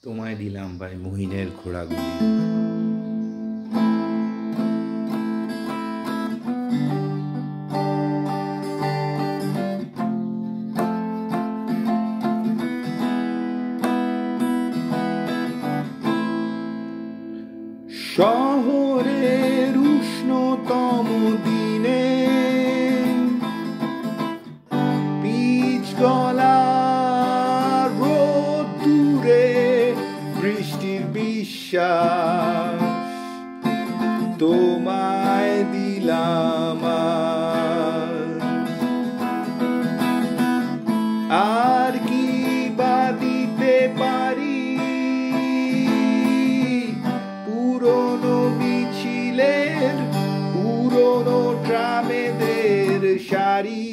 তোমায় দিলাম ভাই মহিনের ঘোড়াগুলি। শহরের উষ্ণতম দিনে পিচ গলা রোদ্দুরে বৃষ্টির বিশ্বাস তোমায় দিলাম আর কি বা দিতে পারি পুরনো মিছিলের পুরনো ট্রামেদের সারি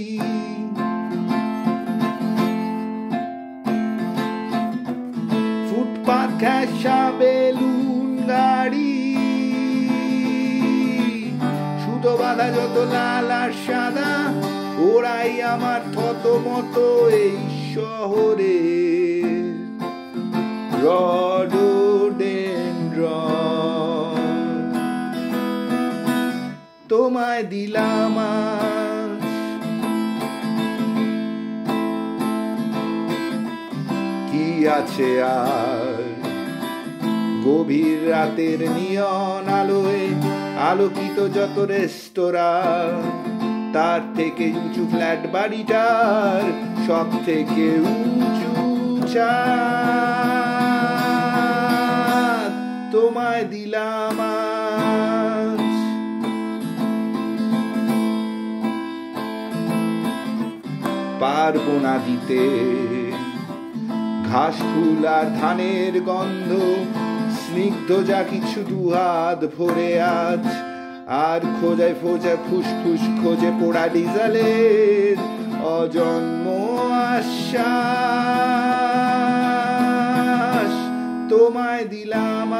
ফুটপাত ঘেঁষা বেলুন গাড়ি সুতো বাঁধা যত লাল আর সাদা ওরাই আমার থতমত এই শহরে রডোডেনড্রন তোমায় দিলাম কি আছে আর গভীর রাতের নিয়ন আলোয় আলোকিত যত রেস্তোরাঁ তার থেকে উঁচু ফ্ল্যাট বাড়িটার সব থেকে উঁচু ছাদ তোমায় দিলাম পারবো না দিতে ঘাস ফুল আর ধানের গন্ধ স্নিগ্ধ যা কিছু দুহাত ভরে আজ আর খোঁজায় ফোঁজায় ফুসফুস খোঁজে পোড়া ডিজেলের অজন্ম আশ্বাস তোমায় দিলাম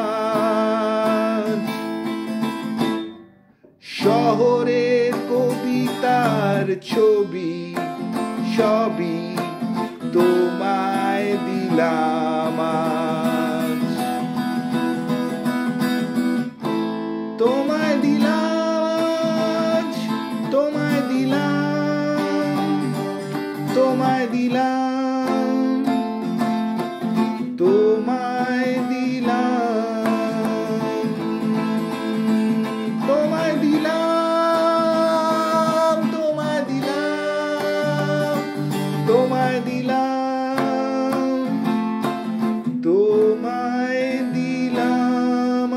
শহরের কবিতার ছবি সবই তোমায় দিলাম তোমায় দিলাম তোমায় দিলাম তোমায় দিলাম তোমায় দিলাম তোমায় দিলাম তোমায় দিলাম তোমায় দিলাম তোমায় দিলাম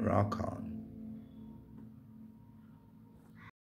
rock on.